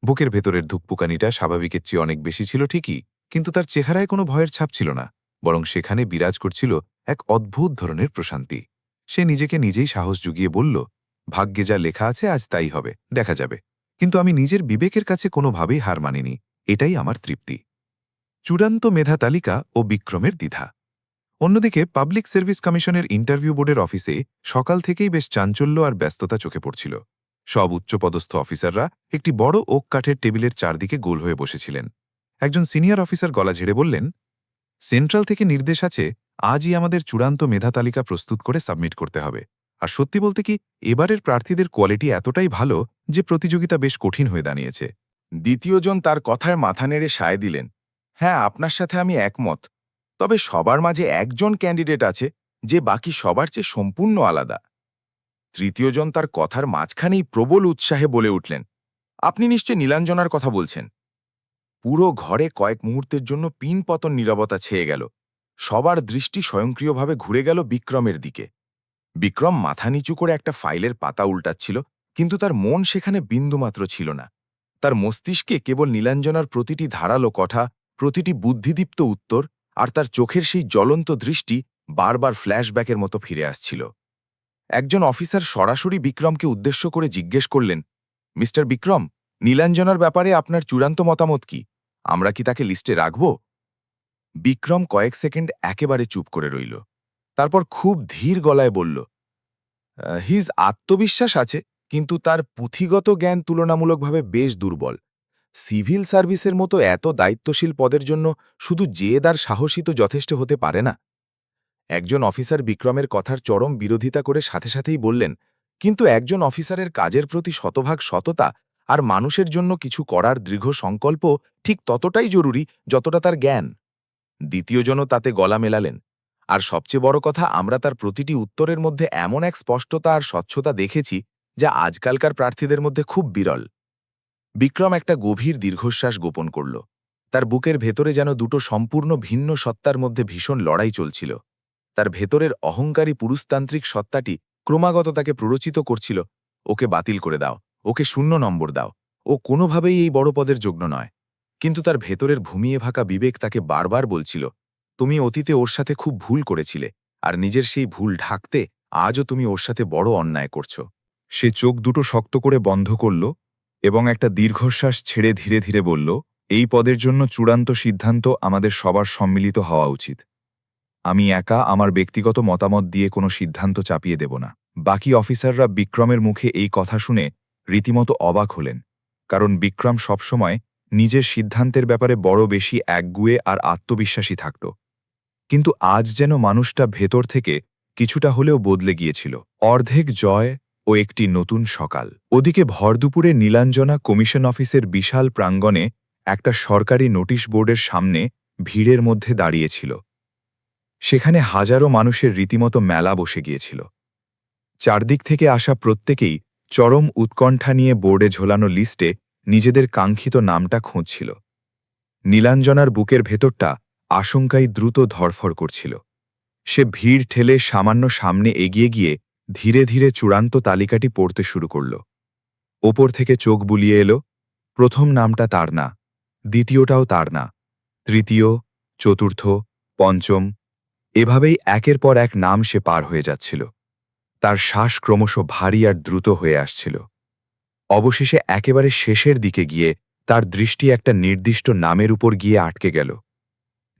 বুকের ভেতরের ধুকপুকানিটা স্বাভাবিকের চেয়ে অনেক বেশি ছিল ঠিকই, কিন্তু তার চেহারায় কোনো ভয়ের ছাপ ছিল না, বরং সেখানে বিরাজ করছিল এক অদ্ভুত ধরনের প্রশান্তি। সে নিজেকে নিজেই সাহস জুগিয়ে বলল, ভাগ্যে যা লেখা আছে আজ তাই হবে, দেখা যাবে, কিন্তু আমি নিজের বিবেকের কাছে কোনোভাবেই হার মানিনি, এটাই আমার তৃপ্তি। চূড়ান্ত মেধা তালিকা ও বিক্রমের দ্বিধা। অন্যদিকে পাবলিক সার্ভিস কমিশনের ইন্টারভিউ বোর্ডের অফিসে সকাল থেকেই বেশ চাঞ্চল্য আর ব্যস্ততা চোখে পড়ছিল। সব উচ্চপদস্থ অফিসাররা একটি বড় ওক কাঠের টেবিলের চারদিকে গোল হয়ে বসেছিলেন। একজন সিনিয়র অফিসার গলা ঝেড়ে বললেন, সেন্ট্রাল থেকে নির্দেশ আছে আজই আমাদের চূড়ান্ত মেধা তালিকা প্রস্তুত করে সাবমিট করতে হবে। আর সত্যি বলতে কি, এবারের প্রার্থীদের কোয়ালিটি এতটাই ভালো যে প্রতিযোগিতা বেশ কঠিন হয়ে দাঁড়িয়েছে। দ্বিতীয়জন তার কথায় মাথা নেড়ে সায় দিলেন, হ্যাঁ, আপনার সাথে আমি একমত, তবে সবার মাঝে একজন ক্যান্ডিডেট আছে যে বাকি সবার চেয়ে সম্পূর্ণ আলাদা। তৃতীয়জন তার কথার মাঝখানেই প্রবল উৎসাহে বলে উঠলেন, আপনি নিশ্চয় নীলাঞ্জনার কথা বলছেন। পুরো ঘরে কয়েক মুহূর্তের জন্য পিনপতন নীরবতা ছেয়ে গেল। সবার দৃষ্টি স্বয়ংক্রিয়ভাবে ঘুরে গেল বিক্রমের দিকে। বিক্রম মাথা নিচু করে একটা ফাইলের পাতা উল্টাচ্ছিল, কিন্তু তার মন সেখানে বিন্দুমাত্র ছিল না। তার মস্তিষ্কে কেবল নীলাঞ্জনার প্রতিটি ধারালো কথা, প্রতিটি বুদ্ধিদীপ্ত উত্তর আর তার চোখের সেই জ্বলন্ত দৃষ্টি বারবার ফ্ল্যাশব্যাকের মতো ফিরে আসছিল। একজন অফিসার সরাসরি বিক্রমকে উদ্দেশ্য করে জিজ্ঞেস করলেন, মিস্টার বিক্রম, নীলাঞ্জনার ব্যাপারে আপনার চূড়ান্ত মতামত কি? আমরা কি তাকে লিস্টে রাখব? বিক্রম কয়েক সেকেন্ড একেবারে চুপ করে রইল। তারপর খুব ধীর গলায় বলল, হিজ আত্মবিশ্বাস আছে, কিন্তু তার পুঁথিগত জ্ঞান তুলনামূলকভাবে বেশ দুর্বল। সিভিল সার্ভিসের মতো এত দায়িত্বশীল পদের জন্য শুধু জেদ আর সাহসী তো যথেষ্ট হতে পারে না। একজন অফিসার বিক্রমের কথার চরম বিরোধিতা করে সাথে সাথেই বললেন, কিন্তু একজন অফিসারের কাজের প্রতি শতভাগ সততা আর মানুষের জন্য কিছু করার দৃঢ় সংকল্প ঠিক ততটাই জরুরি যতটা তার জ্ঞান। দ্বিতীয়জনও তাতে গলা মেলালেন। আর সবচেয়ে বড় কথা, আমরা তার প্রতিটি উত্তরের মধ্যে এমন এক স্পষ্টতা আর স্বচ্ছতা দেখেছি যা আজকালকার প্রার্থীদের মধ্যে খুব বিরল। বিক্রম একটা গভীর দীর্ঘশ্বাস গোপন করল। তার বুকের ভেতরে যেন দুটো সম্পূর্ণ ভিন্ন সত্তার মধ্যে ভীষণ লড়াই চলছিল। তার ভেতরের অহংকারী পুরুষতান্ত্রিক সত্তাটি ক্রমাগত তাকে প্ররোচিত করছিল, ওকে বাতিল করে দাও, ওকে 0 নম্বর দাও, ও কোনোভাবেই এই বড় পদের যোগ্য নয়। কিন্তু তার ভেতরের ঘুমিয়ে থাকা বিবেক তাকে বারবার বলছিল, তুমি অতীতে ওর সাথে খুব ভুল করেছিলে, আর নিজের সেই ভুল ঢাকতে আজও তুমি ওর সাথে বড় অন্যায় করছো। সে চোখ দুটো শক্ত করে বন্ধ করল এবং একটা দীর্ঘশ্বাস ছেড়ে ধীরে ধীরে বলল, এই পদের জন্য চূড়ান্ত সিদ্ধান্ত আমাদের সবার সম্মিলিত হওয়া উচিত। আমি একা আমার ব্যক্তিগত মতামত দিয়ে কোনো সিদ্ধান্ত চাপিয়ে দেব না। বাকি অফিসাররা বিক্রমের মুখে এই কথা শুনে রীতিমতো অবাক হলেন, কারণ বিক্রম সবসময় নিজের সিদ্ধান্তের ব্যাপারে বড় বেশি একগুঁয়ে আর আত্মবিশ্বাসী থাকত। কিন্তু আজ যেন মানুষটা ভেতর থেকে কিছুটা হলেও বদলে গিয়েছিল। অর্ধেক জয় ও একটি নতুন সকাল। ওদিকে ভরদুপুরে নীলাঞ্জনা কমিশন অফিসের বিশাল প্রাঙ্গণে একটা সরকারি নোটিশ বোর্ডের সামনে ভিড়ের মধ্যে দাঁড়িয়েছিল। সেখানে হাজারো মানুষের রীতিমতো মেলা বসে গিয়েছিল। চারদিক থেকে আসা প্রত্যেকেই চরম উৎকণ্ঠা নিয়ে বোর্ডে ঝোলানো লিস্টে নিজেদের কাঙ্ক্ষিত নামটা খুঁজছিল। নীলাঞ্জনার বুকের ভেতরটা আশঙ্কায় দ্রুত ধড়ফড় করছিল। সে ভিড় ঠেলে সামান্য সামনে এগিয়ে গিয়ে ধীরে ধীরে চূড়ান্ত তালিকাটি পড়তে শুরু করল। ওপর থেকে চোখ বুলিয়ে এলো, প্রথম নামটা তার না, দ্বিতীয়টাও তার না, তৃতীয়, চতুর্থ, পঞ্চম, এভাবেই একের পর এক নাম সে পার হয়ে যাচ্ছিল। তার শ্বাস ক্রমশ ভারী আর দ্রুত হয়ে আসছিল। অবশেষে একেবারে শেষের দিকে গিয়ে তার দৃষ্টি একটা নির্দিষ্ট নামের উপর গিয়ে আটকে গেল।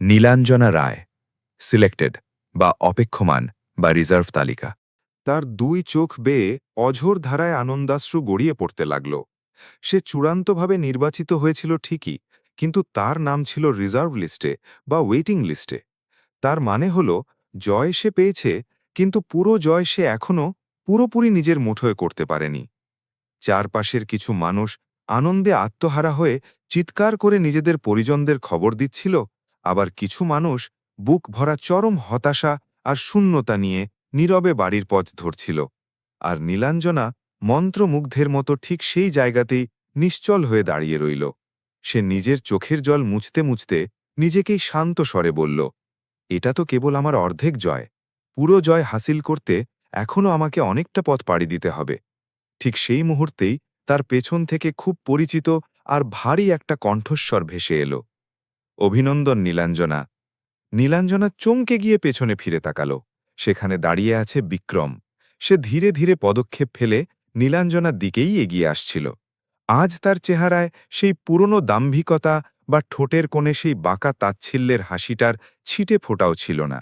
নীলাঞ্জনা রায়, সিলেক্টেড বা অপেক্ষমান বা রিজার্ভ তালিকা। তার 2 চোখ বেয়ে অঝোর ধারায় আনন্দাশ্রু গড়িয়ে পড়তে লাগল। সে চূড়ান্তভাবে নির্বাচিত হয়েছিল ঠিকই, কিন্তু তার নাম ছিল রিজার্ভ লিস্টে বা ওয়েটিং লিস্টে। তার মানে হল, জয় সে পেয়েছে, কিন্তু পুরো জয় সে এখনও পুরোপুরি নিজের মুঠোয় করতে পারেনি। চারপাশের কিছু মানুষ আনন্দে আত্মহারা হয়ে চিৎকার করে নিজেদের পরিজনদের খবর দিচ্ছিল, আবার কিছু মানুষ বুক ভরা চরম হতাশা আর শূন্যতা নিয়ে নীরবে বাড়ির পথ ধরছিল। আর নীলাঞ্জনা মন্ত্রমুগ্ধের মতো ঠিক সেই জায়গাতেই নিশ্চল হয়ে দাঁড়িয়ে রইল। সে নিজের চোখের জল মুছতে মুছতে নিজেকেই শান্ত স্বরে বলল, এটা তো কেবল আমার অর্ধেক জয়। পুরো জয় হাসিল করতে এখনও আমাকে অনেকটা পথ পাড়ি দিতে হবে। ঠিক সেই মুহূর্তেই তার পেছন থেকে খুব পরিচিত আর ভারী একটা কণ্ঠস্বর ভেসে এলো, অভিনন্দন নীলাঞ্জনা। নীলাঞ্জনা চমকে গিয়ে পেছনে ফিরে তাকাল। সেখানে দাঁড়িয়ে আছে বিক্রম। সে ধীরে ধীরে পদক্ষেপ ফেলে নীলাঞ্জনার দিকেই এগিয়ে আসছিল। আজ তার চেহারায় সেই পুরনো দাম্ভিকতা বা ঠোঁটের কোণে সেই বাঁকা তাচ্ছিল্যের হাসিটার ছিটে ফোঁটাও ছিল না।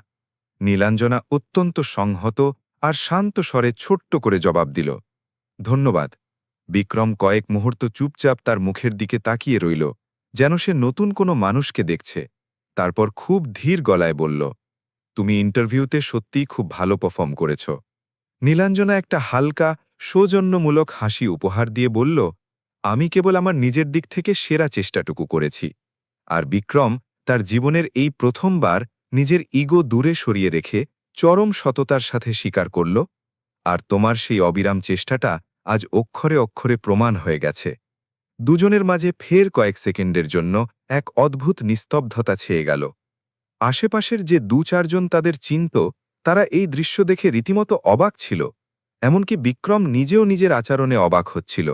নীলাঞ্জনা অত্যন্ত সংহত আর শান্ত স্বরে ছোট্ট করে জবাব দিল, ধন্যবাদ। বিক্রম কয়েক মুহূর্ত চুপচাপ তার মুখের দিকে তাকিয়ে রইল, যেন সে নতুন কোনো মানুষকে দেখছে। তারপর খুব ধীর গলায় বলল, তুমি ইন্টারভিউতে সত্যিই খুব ভালো পারফর্ম করেছ। নীলাঞ্জনা একটা হালকা সৌজন্যমূলক হাসি উপহার দিয়ে বলল, আমি কেবল আমার নিজের দিক থেকে সেরা চেষ্টাটুকু করেছি। আর বিক্রম তার জীবনের এই প্রথমবার নিজের ইগো দূরে সরিয়ে রেখে চরম সততার সাথে স্বীকার করল, আর তোমার সেই অবিরাম চেষ্টাটা আজ অক্ষরে অক্ষরে প্রমাণ হয়ে গেছে। দুজনের মাঝে ফের কয়েক সেকেন্ডের জন্য এক অদ্ভুত নিস্তব্ধতা ছেয়ে গেল। আশেপাশের যে 2-4 জন তাদের চিনত, তারা এই দৃশ্য দেখে রীতিমতো অবাক ছিল। এমনকি বিক্রম নিজেও নিজের আচরণে অবাক হচ্ছিল।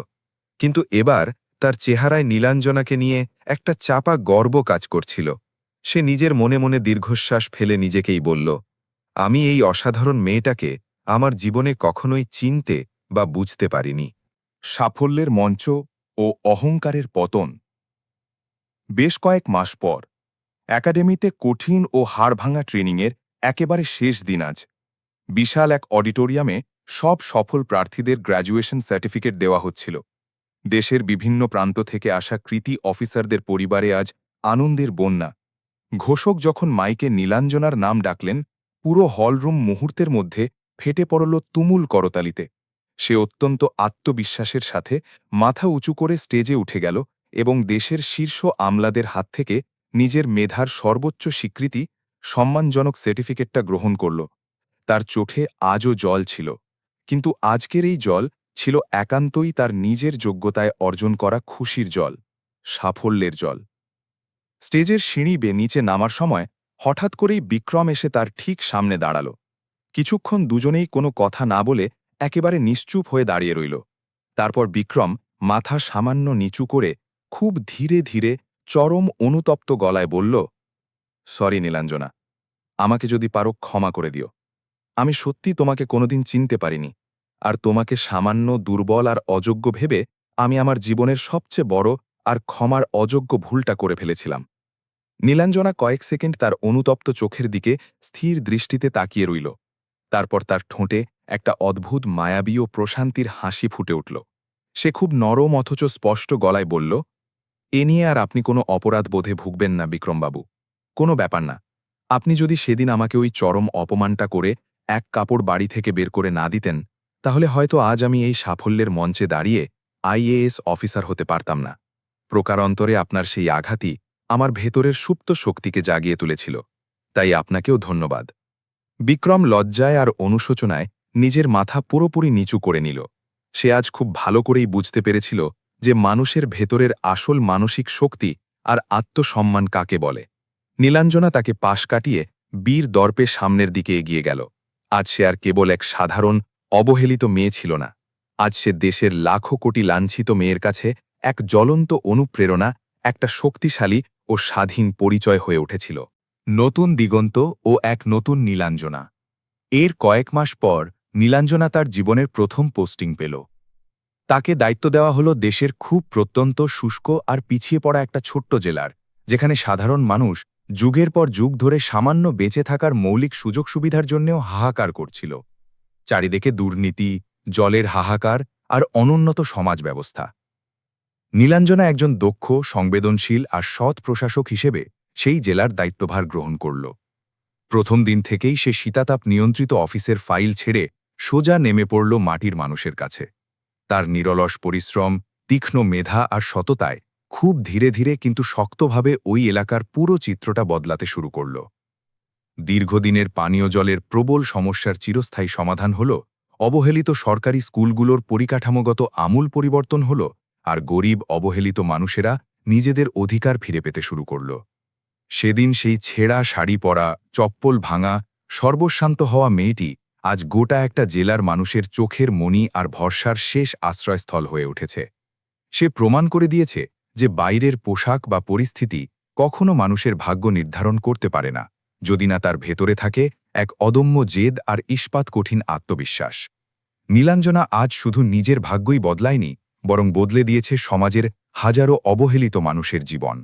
কিন্তু এবার তার চেহারায় নীলাঞ্জনাকে নিয়ে একটা চাপা গর্ব কাজ করছিল। সে নিজের মনে মনে দীর্ঘশ্বাস ফেলে নিজেকেই বলল, আমি এই অসাধারণ মেয়েটাকে আমার জীবনে কখনোই চিনতে বা বুঝতে পারিনি। সাফল্যের মঞ্চ ও অহংকারের পতন। বেশ কয়েক মাস পর একাডেমিতে কঠিন ও হাড়ভাঙা ট্রেনিংয়ের একেবারে শেষ দিন আজ। বিশাল এক অডিটোরিয়ামে সব সফল প্রার্থীদের গ্র্যাজুয়েশন সার্টিফিকেট দেওয়া হচ্ছিল। দেশের বিভিন্ন প্রান্ত থেকে আসা কৃতী অফিসারদের পরিবারে আজ আনন্দের বন্যা। ঘোষক যখন মাইকে নীলাঞ্জনার নাম ডাকলেন, পুরো হলরুম মুহূর্তের মধ্যে ফেটে পড়ল তুমুল করতালিতে। সে অত্যন্ত আত্মবিশ্বাসের সাথে মাথা উঁচু করে স্টেজে উঠে গেল এবং দেশের শীর্ষ আমলাদের হাত থেকে নিজের মেধার সর্বোচ্চ স্বীকৃতি, সম্মানজনক সার্টিফিকেটটা গ্রহণ করল। তার চোখে আজও জল ছিল, কিন্তু আজকের এই জল ছিল একান্তই তার নিজের যোগ্যতায় অর্জন করা খুশির জল, সাফল্যের জল। স্টেজের সিঁড়ি বেয়ে নিচে নামার সময় হঠাৎ করেই বিক্রম এসে তার ঠিক সামনে দাঁড়াল। কিছুক্ষণ দুজনেই কোনো কথা না বলে একেবারে নিশ্চুপ হয়ে দাঁড়িয়ে রইল। তারপর বিক্রম মাথা সামান্য নিচু করে খুব ধীরে ধীরে চরম অনুতপ্ত গলায় বলল, সরি নীলাঞ্জনা, আমাকে যদি পারো ক্ষমা করে দিও। আমি সত্যি তোমাকে কোনোদিন চিনতে পারিনি, আর তোমাকে সামান্য দুর্বল আর অযোগ্য ভেবে আমি আমার জীবনের সবচেয়ে বড় আর ক্ষমার অযোগ্য ভুলটা করে ফেলেছিলাম। নীলাঞ্জনা কয়েক সেকেন্ড তার অনুতপ্ত চোখের দিকে স্থির দৃষ্টিতে তাকিয়ে রইল। তারপর তার ঠোঁটে একটা অদ্ভুত মায়াবী ও প্রশান্তির হাসি ফুটে উঠল। সে খুব নরম অথচ স্পষ্ট গলায় বলল, এ নিয়ে আর আপনি কোনো অপরাধ বোধে ভুগবেন না বিক্রমবাবু। কোনো ব্যাপার না। আপনি যদি সেদিন আমাকে ওই চরম অপমানটা করে এক কাপড় বাড়ি থেকে বের করে না দিতেন, তাহলে হয়তো আজ আমি এই সাফল্যের মঞ্চে দাঁড়িয়ে আইএএস অফিসার হতে পারতাম না। প্রকারান্তরে আপনার সেই আঘাতই আমার ভেতরের সুপ্ত শক্তিকে জাগিয়ে তুলেছিল। তাই আপনাকেও ধন্যবাদ। বিক্রম লজ্জায় আর অনুশোচনায় নিজের মাথা পুরোপুরি নিচু করে নিল। সে আজ খুব ভালো করেই বুঝতে পেরেছিল যে মানুষের ভেতরের আসল মানসিক শক্তি আর আত্মসম্মান কাকে বলে। নীলাঞ্জনা তাকে পাশ কাটিয়ে বীর দর্পে সামনের দিকে এগিয়ে গেল। আজ সে আর কেবল এক সাধারণ অবহেলিত মেয়ে ছিল না। আজ সে দেশের লাখো কোটি লাঞ্ছিত মেয়ের কাছে এক জ্বলন্ত অনুপ্রেরণা, একটা শক্তিশালী ও স্বাধীন পরিচয় হয়ে উঠেছিল। নতুন দিগন্ত ও এক নতুন নীলাঞ্জনা। এর কয়েক মাস পর নীলাঞ্জনা তার জীবনের প্রথম পোস্টিং পেল। তাকে দায়িত্ব দেওয়া হলো দেশের খুব প্রত্যন্ত, শুষ্ক আর পিছিয়ে পড়া একটা ছোট্ট জেলার, যেখানে সাধারণ মানুষ যুগের পর যুগ ধরে সামান্য বেঁচে থাকার মৌলিক সুযোগ সুবিধার জন্যও হাহাকার করছিল। চারিদিকে দুর্নীতি, জলের হাহাকার আর অনুন্নত সমাজ ব্যবস্থা। নীলাঞ্জনা একজন দক্ষ, সংবেদনশীল আর সৎ প্রশাসক হিসেবে সেই জেলার দায়িত্বভার গ্রহণ করল। প্রথম দিন থেকেই সে শীতাতাপ নিয়ন্ত্রিত অফিসের ফাইল ছেড়ে সোজা নেমে পড়ল মাটির মানুষের কাছে। তার নিরলস পরিশ্রম, তীক্ষ্ণ মেধা আর সততায় খুব ধীরে ধীরে কিন্তু শক্তভাবে ওই এলাকার পুরো চিত্রটা বদলাতে শুরু করল। দীর্ঘদিনের পানীয় জলের প্রবল সমস্যার চিরস্থায়ী সমাধান হল, অবহেলিত সরকারি স্কুলগুলোর পরিকাঠামোগত আমূল পরিবর্তন হল, আর গরিব অবহেলিত মানুষেরা নিজেদের অধিকার ফিরে পেতে শুরু করল। সেদিন সেই ছেঁড়া শাড়ি পরা, চপ্পল ভাঙা, সর্বশান্ত হওয়া মেয়েটি আজ গোটা একটা জেলার মানুষের চোখের মণি আর ভরসার শেষ আশ্রয়স্থল হয়ে উঠেছে। সে প্রমাণ করে দিয়েছে যে বাইরের পোশাক বা পরিস্থিতি কখনো মানুষের ভাগ্য নির্ধারণ করতে পারে না, যদি না তার ভেতরে থাকে এক অদম্য জেদ আর ইস্পাত কঠিন আত্মবিশ্বাস। নীলাঞ্জনা আজ শুধু নিজের ভাগ্যই বদলায়নি, বরং বদলে দিয়েছে সমাজের হাজারো অবহেলিত মানুষের জীবন।